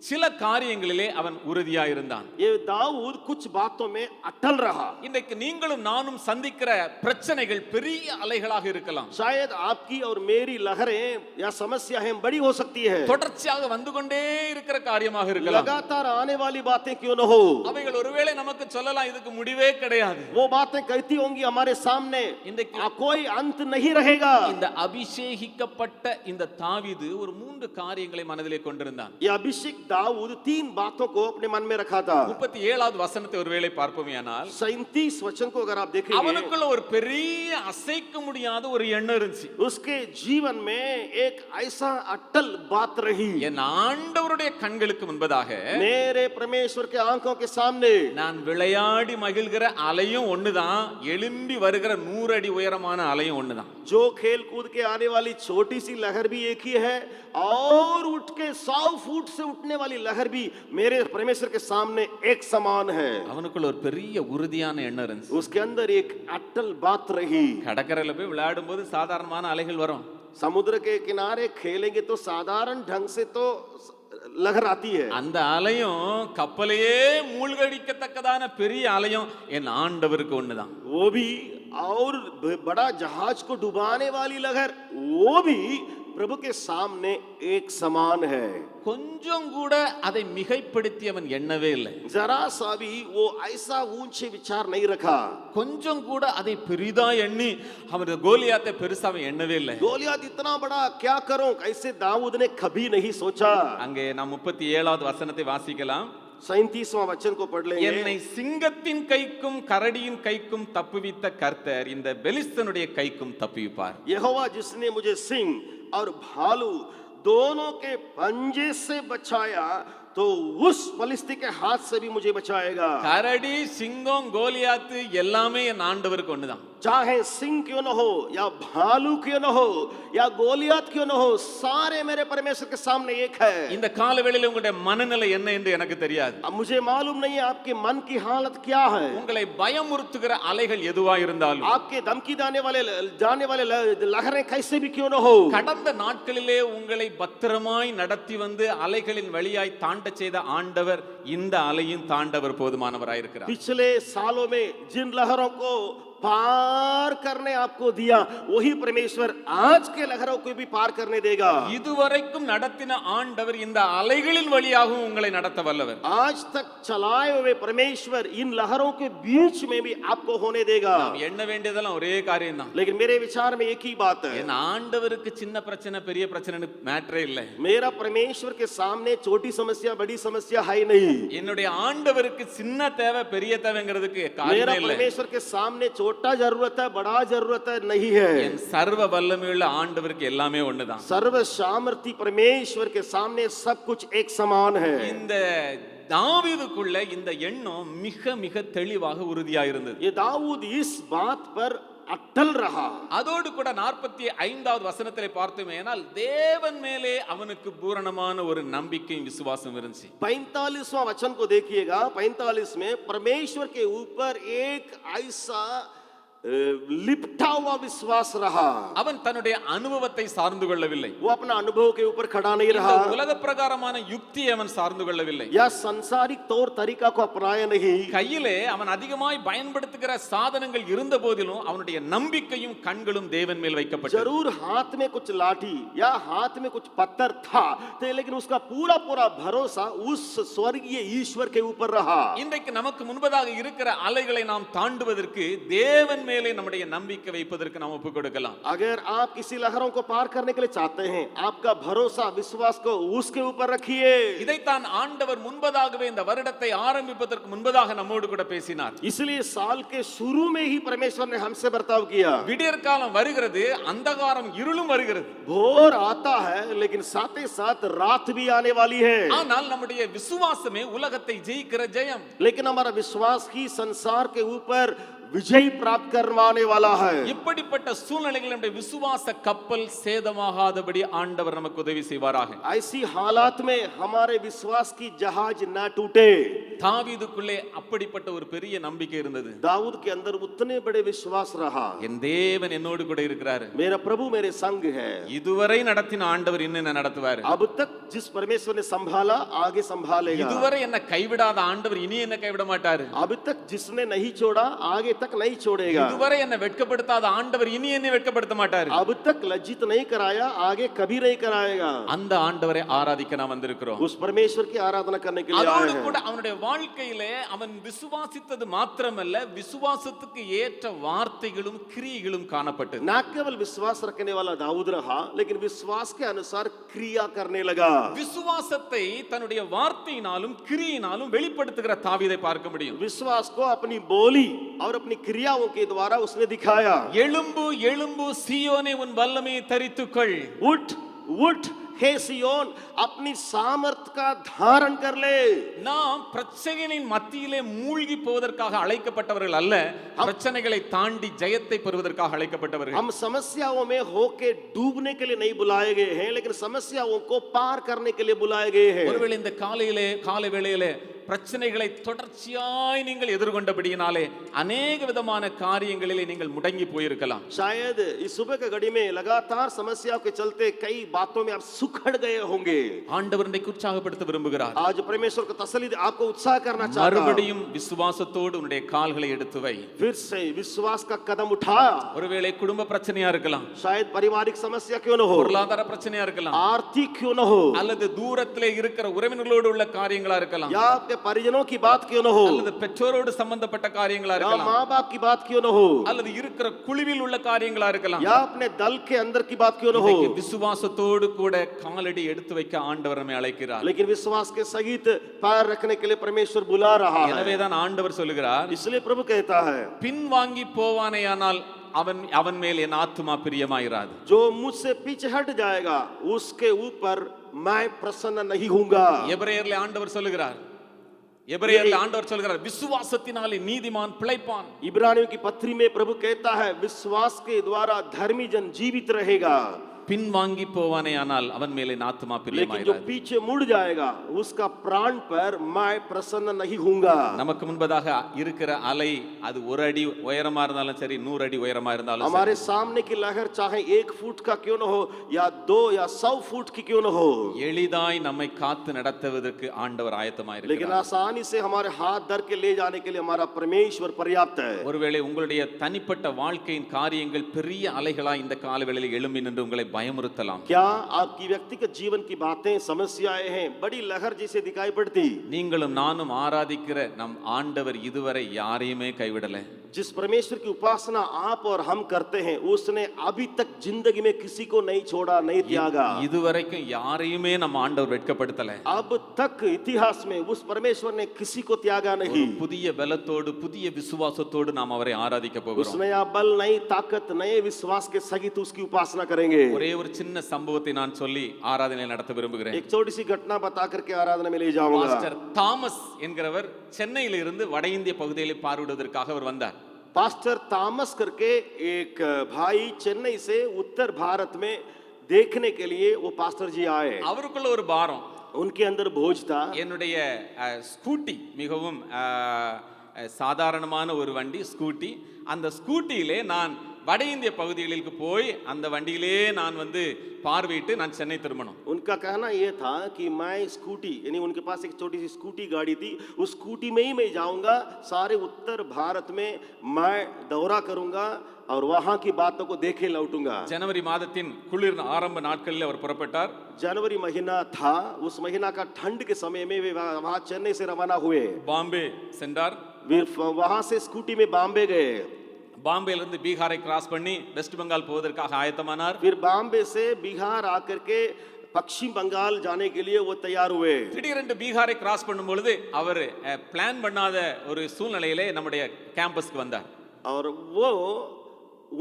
Speaker 1: சில காரியங்களிலே அவன் உறுதியா இருந்தான்.
Speaker 2: ये दाऊद कुछ बातों में अटल रहा.
Speaker 1: இன்றைக்கு நீங்களும் நானும் சந்திக்கிற பிரச்சனைகள் பெரிய அலைகளாக இருக்கலாம்.
Speaker 2: शायद आपकी और मेरी लहरें या समस्याएं बड़ी हो सकती है.
Speaker 1: தொடர்ச்சியாக வந்து கொண்டே இருக்கிற காரியமாக இருக்கலாம்.
Speaker 2: लगातार आने वाली बातें क्यों न हो.
Speaker 1: அவைகள் ஒருவேளை நமக்கு சொல்லலாம் இதுக்கு முடிவே கிடையாது.
Speaker 2: वो बातें कहती होंगी हमारे सामने,
Speaker 1: இன்றைக்கு
Speaker 2: कोई अंत नहीं रहेगा.
Speaker 1: இந்த அபிஷேகிக்கப்பட்ட இந்த தாவீது ஒரு 3 காரியங்களை மனதிலே கொண்டிருந்தான்.
Speaker 2: ये अभिषेक दाऊद 3 बातों को अपने मन में रखा था.
Speaker 1: 37வது வசனத்தை ஒருவேளை பார்ப்போமேயானால்
Speaker 2: 37 वचन को अगर आप देखेंगे,
Speaker 1: அவனுக்குள்ள ஒரு பெரிய அசைக்க முடியாத ஒரு எண்ணம் இருந்துச்சு.
Speaker 2: उसके जीवन में एक ऐसा अटल बात रही.
Speaker 1: என் ஆண்டவருடைய கண்களுக்கு முன்பதாக
Speaker 2: मेरे परमेश्वर के आंखों के सामने
Speaker 1: நான் விளையாடி மகிழ்கிற அலையும் ஒண்ணுதான், எழும்பி வருகிற 100 அடி உயரமான அலையும் ஒண்ணுதான்.
Speaker 2: जो खेल कूद के आने वाली छोटी सी लहर भी एक ही है और उठ के 100 फुट से उठने वाली लहर भी मेरे परमेश्वर के सामने एक समान है.
Speaker 1: அவனுக்குள்ள ஒரு பெரிய உறுதியான எண்ணம் இருந்துச்சு.
Speaker 2: उसके अंदर एक अटल बात रही.
Speaker 1: கடற்கரையில போய் விளையாடும் போது சாதாரணமான அலைகள் வரும்.
Speaker 2: समुद्र के किनारे खेलेंगे तो साधारण ढंग से तो लहर आती है.
Speaker 1: அந்த அலையும் கப்பலையே மூழ்கடிக்கத்தக்கதான பெரிய அலையும் என் ஆண்டவருக்கு ஒண்ணுதான்.
Speaker 2: वो भी और बड़ा जहाज को डुबाने वाली लहर वो भी प्रभु के सामने एक समान है.
Speaker 1: கொஞ்சம் கூட அதை மிகைப்படுத்தி அவன் எண்ணவே இல்லை.
Speaker 2: जरा सा भी वो ऐसा ऊंचे विचार नहीं रखा.
Speaker 1: கொஞ்சம் கூட அதை பெரிதா எண்ணி அவன் கோலியாத்தை பெருசா அவன் எண்ணவே இல்லை.
Speaker 2: गोलियत इतना बड़ा क्या करूं, ऐसे दाऊद ने कभी नहीं सोचा.
Speaker 1: அங்கே நாம் 37வது வசனத்தை வாசிக்கலாம்.
Speaker 2: 37वां वचन को पढ़ लेंगे.
Speaker 1: என்னை சிங்கத்தின் கைக்கும் கரடியின் கைக்கும் தப்புவித்த கர்த்தர் இந்த பெலிஸ்தனுடைய கைக்கும் தப்புவிப்பார்.
Speaker 2: यहोवा जिसने मुझे सिंह और भालू दोनों के पंजे से बचाया तो उस फलिस्ती के हाथ से भी मुझे बचाएगा.
Speaker 1: கரடி, சிங்கம், கோலியாத்து எல்லாமே என் ஆண்டவருக்கு ஒண்ணுதான்.
Speaker 2: चाहे सिंह क्यों न हो या भालू क्यों न हो या गोलियत क्यों न हो, सारे मेरे परमेश्वर के सामने एक है.
Speaker 1: இந்த காலவேளையில உங்களுடைய மனநிலை என்ன என்று எனக்கு தெரியாது.
Speaker 2: अब मुझे मालूम नहीं है आपके मन की हालत क्या है.
Speaker 1: உங்களை பயமுறுத்துகிற அலைகள் எதுவா இருந்தாலும்,
Speaker 2: आपके धमकी जाने वाले लहरें कैसे भी क्यों न हो,
Speaker 1: கடந்த நாட்களிலே உங்களை பத்திரமாய் நடத்தி வந்து அலைகளின் வழியாய் தாண்ட செய்த ஆண்டவர் இந்த அலையும் தாண்டவர் போதுமானவராயிருக்கிறார்.
Speaker 2: पिछले सालों में जिन लहरों को पार करने आपको दिया, वही परमेश्वर आज के लहरों को भी पार करने देगा।
Speaker 1: இதுவரைக்கும் நடத்தின ஆண்டவர் இந்த அலைகளின் வழியாகவும் உங்களை நடத்த வல்லவர்.
Speaker 2: आज तक चलाए हुए परमेश्वर इन लहरों के बीच में भी आपको होने देगा।
Speaker 1: நாம் எண்ண வேண்டியதெல்லாம் ஒரே காரியம் தான்.
Speaker 2: लेकिन मेरे विचार में एक ही बात है,
Speaker 1: என் ஆண்டவருக்கு சின்ன பிரச்சனை பெரிய பிரச்சனைன்னு மேட்டரே இல்லை.
Speaker 2: मेरा परमेश्वर के सामने छोटी समस्या बड़ी समस्या है ही नहीं।
Speaker 1: என்னுடைய ஆண்டவருக்கு சின்ன தேவை பெரிய தேவைங்கிறதுக்கு
Speaker 2: मेरा
Speaker 1: காரணமே இல்லை.
Speaker 2: परमेश्वर के सामने छोटा जरूरत है बड़ा जरूरत है नहीं है।
Speaker 1: என் சர்வ வல்லமையுள்ள ஆண்டவருக்கு எல்லாமே ஒண்ணுதான்.
Speaker 2: सर्व सामर्थी परमेश्वर के सामने सब कुछ एक समान है।
Speaker 1: இந்த தாவீதுக்குள்ள இந்த எண்ணம் மிக மிக தெளிவாக உறுதியா இருந்தது.
Speaker 2: ये दाऊद इस बात पर अटल रहा।
Speaker 1: அதோடு கூட 45வது வசனத்திலே பார்த்தோமேனால் தேவன் மேலே அவனுக்கு பூரணமான ஒரு நம்பிக்கையும் விசுவாசம் இருந்துச்சு.
Speaker 2: 45वां वचन को देखिएगा, 45 में परमेश्वर के ऊपर एक ऐसा लिपटा हुआ विश्वास रहा।
Speaker 1: அவன் தன்னுடைய அனுபவத்தை சார்ந்து கொள்ளவில்லை.
Speaker 2: वो अपना अनुभव के ऊपर खड़ा नहीं रहा,
Speaker 1: இந்த உலக பிரகாரமான யுக்தியை அவன் சார்ந்து கொள்ளவில்லை.
Speaker 2: या सांसारिक तौर तरीका को अपनाया नहीं।
Speaker 1: கையிலே அவன் அதிகமாய் பயன்படுத்துகிற சாதனங்கள் இருந்த போதிலும் அவனுடைய நம்பிக்கையும் கண்களும் தேவன் மேல் வைக்கப்பட்டது.
Speaker 2: जरूर हाथ में कुछ लाठी या हाथ में कुछ पत्थर था, तो लेकिन उसका पूरा पूरा भरोसा उस स्वर्गीय ईश्वर के ऊपर रहा।
Speaker 1: இன்றைக்கு நமக்கு முன்பதாக இருக்கிற அலைகளை நாம் தாண்டுவதற்கு தேவன் மேலே நம்முடைய நம்பிக்கை வைப்பதற்கு நாம் ஒப்புக் கொடுக்கலாம்.
Speaker 2: अगर आप किसी लहरों को पार करने के लिए चाहते हैं, आपका भरोसा विश्वास को उसके ऊपर रखिए।
Speaker 1: இதைத்தான் ஆண்டவர் முன்பதாகவே இந்த வருடத்தை ஆரம்பிப்பதற்கு முன்பதாக நம்மோடு கூட பேசினார்.
Speaker 2: इसलिए साल के शुरू में ही परमेश्वर ने हमसे बर्ताव किया।
Speaker 1: விடியற் காலம் வருகிறது, अंधகாரம் இருளும் வருகிறது.
Speaker 2: भोर आता है लेकिन साथ ही साथ रात भी आने वाली है।
Speaker 1: ஆனால் நம்முடைய விசுவாசமே உலகத்தை ஜெயிக்கிற ஜெயம்.
Speaker 2: लेकिन हमारा विश्वास ही संसार के ऊपर विजय प्राप्त करवाने वाला है।
Speaker 1: இப்படிப்பட்ட சூழ்நிலைகளில் நம்முடைய விசுவாச கப்பல் சேதமாகாதபடி ஆண்டவர் நமக்கு உதவி செய்வாராக.
Speaker 2: ऐसी हालात में हमारे विश्वास की जहाज न टूटे।
Speaker 1: தாவீதுக்குள்ளே அப்படிப்பட்ட ஒரு பெரிய நம்பிக்கை இருந்தது.
Speaker 2: दाऊद के अंदर उतने बड़े विश्वास रहा,
Speaker 1: என் தேவன் என்னோடு கூட இருக்கிறாரு.
Speaker 2: मेरा प्रभु मेरे संग है।
Speaker 1: இதுவரை நடத்தின ஆண்டவர் இன்னும் என்ன நடத்துவாரு.
Speaker 2: अब तक जिस परमेश्वर ने संभाला आगे संभालेगा।
Speaker 1: இதுவரை என்ன கைவிடாத ஆண்டவர் இனி என்ன கைவிட மாட்டாரு.
Speaker 2: अब तक जिसने नहीं छोड़ा आगे तक नहीं छोड़ेगा।
Speaker 1: இதுவரை என்ன வெட்கப்படுத்தாத ஆண்டவர் இனி என்னை வெட்கப்படுத்த மாட்டாரு.
Speaker 2: अब तक लज्जित नहीं कराया आगे कभी नहीं कराएगा।
Speaker 1: அந்த ஆண்டவரை ஆராதிக்க நாம் வந்திருக்கிறோம்.
Speaker 2: उस परमेश्वर की आराधना करने के लिए आए
Speaker 1: அதோடு
Speaker 2: हैं।
Speaker 1: கூட அவனுடைய வாழ்க்கையிலே அவன் விசுவாசித்தது மாத்திரமல்ல, விசுவாசத்துக்கு ஏற்ற வார்த்தைகளும் கிரியைகளும் காணப்பட்டது.
Speaker 2: न केवल विश्वास रखने वाला दाऊद रहा, लेकिन विश्वास के अनुसार क्रिया करने लगा।
Speaker 1: விசுவாசத்தை தன்னுடைய வார்த்தையினாலும் கிரியினாலும் வெளிப்படுத்துகிற தாவீதை பார்க்க முடியும்.
Speaker 2: विश्वास को अपनी बोली और अपनी क्रियाओं के द्वारा उसने दिखाया।
Speaker 1: எழும்பு எழும்பு சீயோனே உன் வல்லமையை தரித்துக்கொள்.
Speaker 2: उठ उठ हे सियोन, अपनी सामर्थ का धारण कर ले।
Speaker 1: நாம் பிரச்சனைகளின் மத்தியிலே மூழ்கி போவதற்காக அழைக்கப்பட்டவர்கள் அல்ல, பிரச்சனைகளை தாண்டி ஜெயத்தை பெறுவதற்காக அழைக்கப்பட்டவர்கள்.
Speaker 2: हम समस्याओं में होके डूबने के लिए नहीं बुलाए गए हैं, लेकिन समस्याओं को पार करने के लिए बुलाए गए हैं।
Speaker 1: ஒருவேளை இந்த காலை வேளையிலே பிரச்சனைகளை தொடர்ச்சியாய் நீங்கள் எதிர்கொண்டபடியினாலே अनेक விதமான காரியங்களிலே நீங்கள் முடங்கி போயிருக்கலாம்.
Speaker 2: शायद इस सुबह के घड़ी में लगातार समस्याओं के चलते कई बातों में आप सुखड़ गए होंगे।
Speaker 1: ஆண்டவர் இன்றைக்கு உற்சாகப்படுத்த விரும்புகிறார்.
Speaker 2: आज परमेश्वर को तसल्ली दे, आपको उत्साह करना चाहता है।
Speaker 1: மறுபடியும் விசுவாசத்தோடு உன்னுடைய கால்களை எடுத்து வை.
Speaker 2: फिर से विश्वास का कदम उठा।
Speaker 1: ஒருவேளை குடும்ப பிரச்சனையா இருக்கலாம்,
Speaker 2: शायद पारिवारिक समस्या क्यों न हो,
Speaker 1: பொருளாதார பிரச்சனையா இருக்கலாம்,
Speaker 2: आर्थिक क्यों न हो,
Speaker 1: அல்லது தூரத்திலே இருக்கிற உறவினர்களோடு உள்ள காரியங்களா இருக்கலாம்,
Speaker 2: या आपके परिजनों की बात क्यों न हो,
Speaker 1: அல்லது பெற்றோரோடு சம்பந்தப்பட்ட காரியங்களா
Speaker 2: या
Speaker 1: இருக்கலாம்,
Speaker 2: माँ बाप की बात क्यों न हो,
Speaker 1: அல்லது இருக்கிற குழுவில் உள்ள காரியங்களா இருக்கலாம்.
Speaker 2: या अपने दल के अंदर की बात क्यों न हो,
Speaker 1: இன்னைக்கு விசுவாசத்தோடு கூட காலடி எடுத்து வைக்க ஆண்டவர் நம்மை அழைக்கிறார்.
Speaker 2: लेकिन विश्वास के सहित पैर रखने के लिए परमेश्वर बुला रहा है।
Speaker 1: எனவேதான் ஆண்டவர் சொல்லுகிறார்,
Speaker 2: इसलिए प्रभु कहता है,
Speaker 1: பின் வாங்கி போவானேயானால் அவன் மேல் என் ஆத்துமா பிரியமாயிராது.
Speaker 2: जो मुझसे पीछे हट जाएगा उसके ऊपर मैं प्रसन्न नहीं होऊंगा।
Speaker 1: எபிரேயர்ல ஆண்டவர் சொல்லுகிறார், விசுவாசத்தினாலே நீதிமான் பிழைப்பான்.
Speaker 2: इब्रानियों की पत्री में प्रभु कहता है, विश्वास के द्वारा धर्मी जन जीवित रहेगा।
Speaker 1: பின்வாங்கி போவானே ஆனால் அவன் மேலே என் ஆத்துமா
Speaker 2: लेकिन जो
Speaker 1: பிரியமாயிராது.
Speaker 2: पीछे मुड़ जाएगा उसका प्राण पर मैं प्रसन्न नहीं होऊंगा।
Speaker 1: நமக்கு முன்பதாக இருக்கிற அலை அது ஒரு அடி உயரமா இருந்தாலும் சரி 100 அடி உயரமா இருந்தாலும் சரி,
Speaker 2: हमारे सामने की लहर चाहे 1 फुट का क्यों न हो या 2 या 100 फुट की क्यों न हो,
Speaker 1: எளிதாய் நம்மை காத்து நடத்துவதற்கு ஆண்டவர் ஆயத்தமாக
Speaker 2: लेकिन
Speaker 1: இருக்கிறார்.
Speaker 2: आसानी से हमारे हाथ धर के ले जाने के लिए हमारा परमेश्वर पर्याप्त है।
Speaker 1: ஒருவேளை உங்களுடைய தனிப்பட்ட வாழ்க்கையின் காரியங்கள் பெரிய அலைகளாய் இந்த காலவேளையில் எழும்பி நின்று உங்களை பயமுறுத்தலாம்.
Speaker 2: क्या आपकी व्यक्तिगत जीवन की बातें समस्याएं हैं बड़ी लहर जैसे दिखाई पड़ती?
Speaker 1: நீங்களும் நானும் ஆராதிக்கிற நம் ஆண்டவர் இதுவரை யாரையுமே கைவிடல.
Speaker 2: जिस परमेश्वर की उपासना आप और हम करते हैं उसने अभी तक जिंदगी में किसी को नहीं छोड़ा, नहीं त्यागा।
Speaker 1: இதுவரைக்கும் யாரையுமே நம்ம ஆண்டவர் வெட்கப்படுத்தல.
Speaker 2: अब तक इतिहास में उस परमेश्वर ने किसी को त्यागा
Speaker 1: ஒரு
Speaker 2: नहीं।
Speaker 1: புதிய பலத்தோடு புதிய விசுவாசத்தோடு நாம் அவரை ஆராதிக்க
Speaker 2: उस
Speaker 1: போகிறோம்.
Speaker 2: नया बल, नई ताकत, नए विश्वास के सहित उसकी उपासना करेंगे।
Speaker 1: ஒரே ஒரு சின்ன சம்பவத்தை நான் சொல்லி ஆராதனை நடத்த விரும்புகிறேன்.
Speaker 2: एक छोटी सी घटना बता करके आराधना में ले जाऊंगा।
Speaker 1: பாஸ்டர் தாமஸ் என்கிறவர் சென்னையில் இருந்து வட இந்திய பகுதிகளை பார்வையிடுவதற்காக அவர் வந்தார்.
Speaker 2: पास्टर तामस करके एक भाई चेन्नई से उत्तर भारत में देखने के लिए वो पास्टर जी आए।
Speaker 1: அவருக்குள்ள ஒரு பாரம்,
Speaker 2: उनके अंदर बोझ था।
Speaker 1: என்னுடைய ஸ்கூட்டி மிகவும் சாதாரணமான ஒரு வண்டி ஸ்கூட்டி. அந்த ஸ்கூட்டியிலே நான் வட இந்திய பகுதிகளுக்கு போய் அந்த வண்டியிலே நான் பார்வையிட்டு நான் சென்னை திரும்பணும்.
Speaker 2: उनका कहना यह था कि मैं स्कूटी, यानी उनके पास एक छोटी सी स्कूटी गाड़ी थी, उस स्कूटी में ही मैं जाऊंगा, सारे उत्तर भारत में मैं दौरा करूंगा और वहां की बातों को देखे लौटूंगा।
Speaker 1: ஜனவரி மாதத்தின் குளிர் ஆரம்ப நாட்களில் அவர் புறப்பட்டார்.
Speaker 2: जनवरी महीना था, उस महीना का ठंड के समय में वे वहां चेन्नई से रवाना हुए।
Speaker 1: பாம்பே சென்றார்.
Speaker 2: वे वहां से स्कूटी में बॉम्बे गए।
Speaker 1: பாம்பேலிருந்து பீகாரை கிராஸ் பண்ணி வெஸ்ட் பெங்கால் போவதற்காக ஆயத்தமானார்.
Speaker 2: फिर बॉम्बे से बिहार आकर के पश्चिम बंगाल जाने के लिए वो तैयार हुए।
Speaker 1: திடீரென்று பீகாரை கிராஸ் பண்ணும் பொழுது அவர் பிளான் பண்ணாத ஒரு சூழ்நிலையிலே நம்முடைய கேம்பஸ்க்கு வந்தார்.
Speaker 2: और वो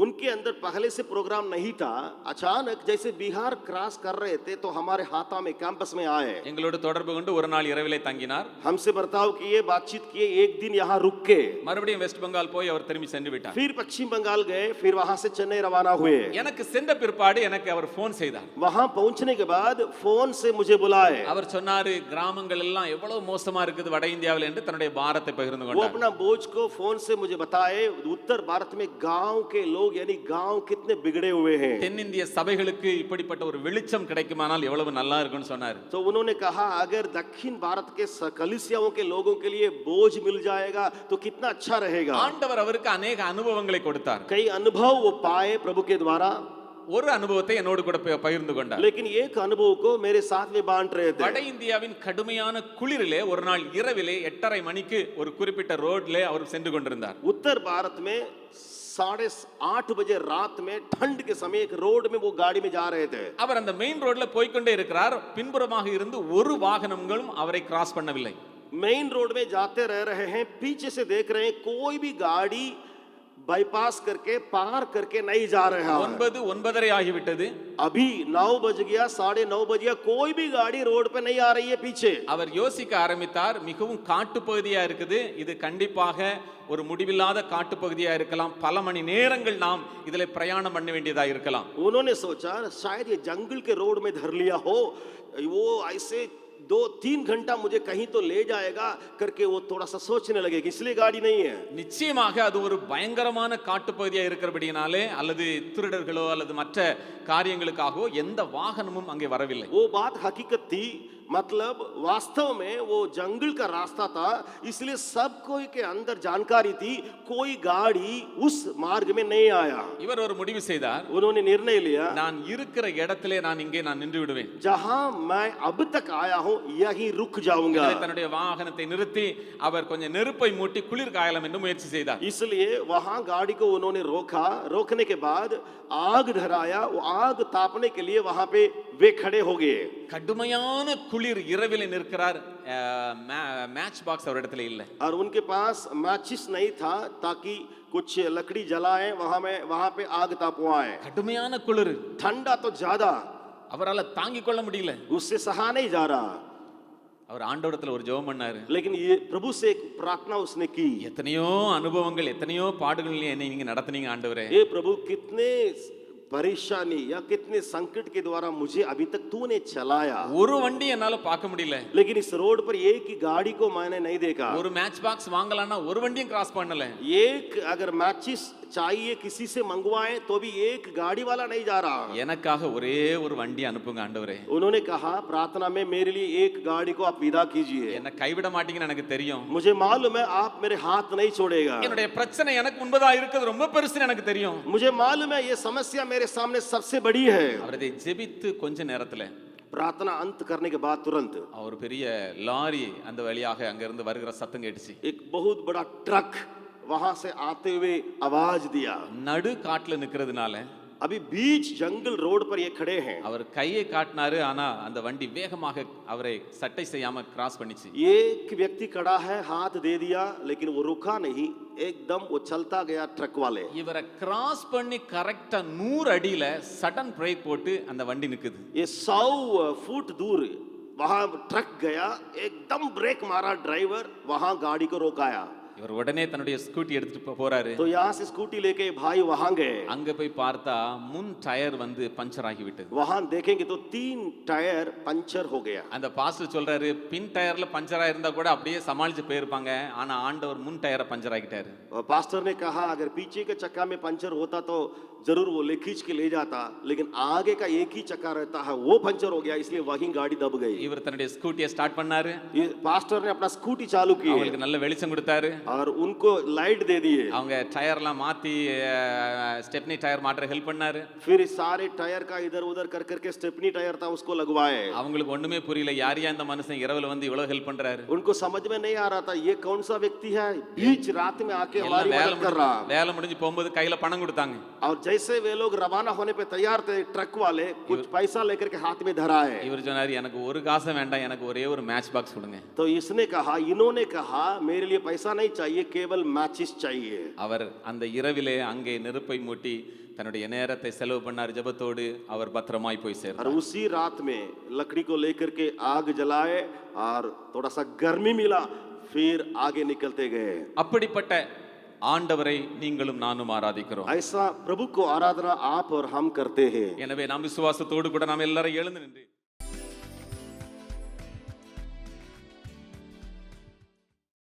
Speaker 2: उनके अंदर पहले से प्रोग्राम नहीं था, अचानक जैसे बिहार क्रॉस कर रहे थे तो हमारे हाथा में कैंपस में आए।
Speaker 1: எங்களோடு தொடர்பு கொண்டு ஒரு நாள் இரவிலே தங்கினார்.
Speaker 2: हमसे बर्ताव किए, बातचीत किए, एक दिन यहाँ रुक के
Speaker 1: மறுபடியும் வெஸ்ட் பெங்கால் போய் அவர் திரும்பி சென்று விட்டார்.
Speaker 2: फिर पश्चिम बंगाल गए, फिर वहां से चेन्नई रवाना हुए।
Speaker 1: எனக்கு சென்ற பிற்பாடு எனக்கு அவர் போன் செய்தார்.
Speaker 2: वहां पहुंचने के बाद फोन से मुझे बुलाए।
Speaker 1: அவர் சொன்னாரு கிராமங்கள் எல்லாம் எவ்வளவு மோசமா இருக்குது வட இந்தியாவில் என்று தன்னுடைய பாரத்தை பகிர்ந்து
Speaker 2: वो
Speaker 1: கொண்டார்.
Speaker 2: अपना बोझ को फोन से मुझे बताए, उत्तर भारत में गांव के लोग यानी गांव कितने बिगड़े हुए हैं।
Speaker 1: தென்னிந்திய சபைகளுக்கு இப்படிப்பட்ட ஒரு வெளிச்சம் கிடைக்குமானால் எவ்வளவு நல்லா இருக்கும்னு சொன்னார்.
Speaker 2: तो उन्होंने कहा अगर दक्षिण भारत के कलीसियाओं के लोगों के लिए बोझ मिल जाएगा तो कितना अच्छा रहेगा।
Speaker 1: ஆண்டவர் அவருக்கு अनेक அனுபவங்களை கொடுத்தார்.
Speaker 2: कई अनुभव वो पाए प्रभु के द्वारा,
Speaker 1: ஒரு அனுபவத்தை என்னோடு கூட பகிர்ந்து கொண்டார்.
Speaker 2: लेकिन एक अनुभव को मेरे साथ में बांट रहे थे।
Speaker 1: வட இந்தியாவின் கடுமையான குளிரிலே ஒரு நாள் இரவிலே 8:30 மணிக்கு ஒரு குறிப்பிட்ட ரோட்ல அவர் சென்று கொண்டிருந்தார்.
Speaker 2: उत्तर भारत में 8:30 बजे रात में ठंड के समय एक रोड में वो गाड़ी में जा रहे थे।
Speaker 1: அவர் அந்த மெயின் ரோட்ல போய் கொண்டே இருக்கிறார். பின்புறமாக இருந்து ஒரு வாகனங்களும் அவரை கிராஸ் பண்ணவில்லை.
Speaker 2: मेन रोड में जाते रह रहे हैं, पीछे से देख रहे हैं कोई भी गाड़ी बाईपास करके पार करके नहीं जा रहा है।
Speaker 1: 9:30 ஆகிவிட்டது.
Speaker 2: अभी 9 बज गया, 9:30 बज गया, कोई भी गाड़ी रोड पे नहीं आ रही है पीछे।
Speaker 1: அவர் யோசிக்க ஆரம்பித்தார், மிகவும் காட்டுப்பகுதியா இருக்குது, இது கண்டிப்பாக ஒரு முடிவில்லாத காட்டுப்பகுதியா இருக்கலாம், பல மணி நேரங்கள் நாம் இதிலே பிரயாணம் பண்ண வேண்டியதா இருக்கலாம்.
Speaker 2: उन्होंने सोचा शायद ये जंगल के रोड में धर लिया हो, वो ऐसे 2-3 घंटा मुझे कहीं तो ले जाएगा करके वो थोड़ा सा सोचने लगे कि इसलिए गाड़ी नहीं है।
Speaker 1: நிச்சயமாக அது ஒரு பயங்கரமான காட்டுப்பகுதியா இருக்கிறபடினாலே அல்லது திருடர்களோ அல்லது மற்ற காரியங்களுக்காகவோ எந்த வாகனமும் அங்கே வரவில்லை.
Speaker 2: वो बात हकीकत थी, मतलब वास्तव में वो जंगल का रास्ता था, इसलिए सब कोई के अंदर जानकारी थी, कोई गाड़ी उस मार्ग में नहीं आया।
Speaker 1: இவர் ஒரு முடிவு செய்தார்,
Speaker 2: उन्होंने निर्णय लिया
Speaker 1: நான் இருக்கிற இடத்திலே நான் இங்கே நின்று விடுவேன்.
Speaker 2: जहां मैं अब तक आया हूं यहीं रुक जाऊंगा।
Speaker 1: எனவே தன்னுடைய வாகனத்தை நிறுத்தி அவர் கொஞ்சம் நெருப்பை மூட்டி குளிர் காயலாம் என்று முயற்சி செய்தார்.
Speaker 2: इसलिए वहां गाड़ी को उन्होंने रोका, रोकने के बाद आग धराया, वो आग तापने के लिए वहां पे वे खड़े हो गए।
Speaker 1: கடுமையான குளிர் இரவிலே நிற்கிறார். மேட்ச் பாக்ஸ் அவர் இடத்துல இல்லை.
Speaker 2: और उनके पास मैचिस नहीं था ताकि कुछ लकड़ी जलाएं, वहां पे आग तापवाएं।
Speaker 1: கடுமையான குளிர்,
Speaker 2: ठंडा तो ज्यादा,
Speaker 1: அவரால் தாங்கிக் கொள்ள முடியல.
Speaker 2: उससे सहा नहीं जा रहा,
Speaker 1: அவர் ஆண்டவரிடத்துல ஒரு ஜெபம் பண்ணாரு.
Speaker 2: लेकिन ये प्रभु से एक प्रार्थना उसने की।
Speaker 1: எத்தனையோ அனுபவங்கள், எத்தனையோ பாடுகள் என்னை நீங்க நடத்துனீங்க ஆண்டவரே.
Speaker 2: ये प्रभु कितने परेशानी या कितने संकट के द्वारा मुझे अभी तक तूने चलाया,
Speaker 1: ஒரு வண்டி என்னால பார்க்க முடியல,
Speaker 2: लेकिन इस रोड पर एक ही गाड़ी को मैंने नहीं देखा।
Speaker 1: ஒரு மேட்ச் பாக்ஸ் வாங்கலாம்னா ஒரு வண்டியும் கிராஸ் பண்ணல,
Speaker 2: एक अगर मैचिस चाहिए किसी से मंगवाए तो भी एक गाड़ी वाला नहीं जा रहा।
Speaker 1: எனக்காக ஒரே ஒரு வண்டி அனுப்புங்க ஆண்டவரே.
Speaker 2: उन्होंने कहा प्रार्थना में मेरे लिए एक गाड़ी को आप विदा कीजिए।
Speaker 1: என்ன கைவிட மாட்டீங்கன்னு எனக்கு தெரியும்,
Speaker 2: मुझे मालूम है आप मेरे हाथ नहीं छोड़ेगा।
Speaker 1: என்னுடைய பிரச்சனை எனக்கு முன்பதா இருக்குது ரொம்ப பெருசுன்னு எனக்கு தெரியும்.
Speaker 2: मुझे मालूम है ये समस्या मेरे सामने सबसे बड़ी है।
Speaker 1: அவர் இதை ஜெபித்து கொஞ்ச நேரத்துல
Speaker 2: प्रार्थना अंत करने के बाद तुरंत
Speaker 1: ஒரு பெரிய லாரி அந்த வழியாக அங்க இருந்து வருகிற சத்தம் கேட்டுச்சு.
Speaker 2: एक बहुत बड़ा ट्रक वहां से आते हुए आवाज दिया।
Speaker 1: நடு காட்டுல நிக்கிறதுனால
Speaker 2: अभी बीच जंगल रोड पर ये खड़े हैं।
Speaker 1: அவர் கையை காட்டினாரு, ஆனா அந்த வண்டி வேகமாக அவரை சட்டை செய்யாம கிராஸ் பண்ணிச்சு.
Speaker 2: एक व्यक्ति खड़ा है, हाथ दे दिया, लेकिन वो रुका नहीं, एकदम वो चलता गया ट्रक वाले।
Speaker 1: இவரை கிராஸ் பண்ணி கரெக்டா 100 அடியில சடன் பிரேக் போட்டு அந்த வண்டி நிக்குது.
Speaker 2: ये 100 फुट दूर वहां ट्रक गया, एकदम ब्रेक मारा ड्राइवर, वहां गाड़ी को रोकाया।
Speaker 1: இவர் உடனே தன்னுடைய ஸ்கூட்டி எடுத்துட்டு போறாரு.
Speaker 2: तो यहाँ से स्कूटी लेके भाई वहां गए।
Speaker 1: அங்க போய் பார்த்தா முன் டயர் வந்து பஞ்சர் ஆகி விட்டது.
Speaker 2: वहां देखेंगे तो 3 टायर पंचर हो गया।
Speaker 1: அந்த பாஸ்டர் சொல்றாரு, பின் டயர்ல பஞ்சர் ஆயிருந்தா கூட அப்படியே சமாளிச்சு போயிருப்பாங்க, ஆனா ஆண்டவர் முன் டயரை பஞ்சர் ஆக்கிட்டாரு.
Speaker 2: पास्टर ने कहा अगर पीछे के चक्का में पंचर होता तो जरूर वो ले खींच के ले जाता, लेकिन आगे का एक ही चक्का रहता है, वो पंचर हो गया, इसलिए वहीं गाड़ी दब गई।
Speaker 1: இவர் தன்னுடைய ஸ்கூட்டியை ஸ்டார்ட் பண்ணாரு.
Speaker 2: ये पास्टर ने अपना स्कूटी चालू की
Speaker 1: அவங்களுக்கு நல்ல வெளிச்சம் கொடுத்தாரு.
Speaker 2: और उनको लाइट दे दिए।
Speaker 1: அவங்க டயர்லாம் மாத்தி ஸ்டெப்னி டயர் மாற்ற ஹெல்ப் பண்ணாரு.
Speaker 2: फिर सारे टायर का इधर उधर कर करके स्टेपनी टायर था उसको लगवाए।
Speaker 1: அவங்களுக்கு ஒண்ணுமே புரியல, யார் யா இந்த மனுஷன் இரவுல வந்து இவ்வளவு ஹெல்ப் பண்றாரு.
Speaker 2: उनको समझ में नहीं आ रहा था ये कौन सा व्यक्ति है बीच रात में आके हमारी मदद कर रहा।
Speaker 1: வேலை முடிஞ்சு போகும்போது கையில பணம் கொடுத்தாங்க.
Speaker 2: और जैसे वे लोग रवाना होने पे तैयार थे, ट्रक वाले कुछ पैसा लेकर के हाथ में धरा है।
Speaker 1: இவர் சொன்னாரு, எனக்கு ஒரு காசு வேண்டாம், எனக்கு ஒரே ஒரு மேட்ச் பாக்ஸ் கொடுங்க.
Speaker 2: तो इसने कहा, इन्होंने कहा मेरे लिए पैसा नहीं चाहिए, केवल मैचिस चाहिए।
Speaker 1: அவர் அந்த இரவிலே அங்கே நெருப்பை மூட்டி தன்னுடைய நேரத்தை செலவு பண்ணார் ஜெபத்தோடு. அவர் பத்திரமாய் போய்
Speaker 2: और
Speaker 1: சேர்ந்தார்.
Speaker 2: उसी रात में लकड़ी को लेकर के आग जलाए और थोड़ा सा गर्मी मिला, फिर आगे निकलते गए।
Speaker 1: அப்படிப்பட்ட ஆண்டவரை நீங்களும் நானும் ஆராதிக்கிறோம்.
Speaker 2: ऐसा प्रभु को आराधना आप और हम करते हैं।
Speaker 1: எனவே நாம் விசுவாசத்தோடு கூட நாம் எல்லாரும் எழுந்து நின்று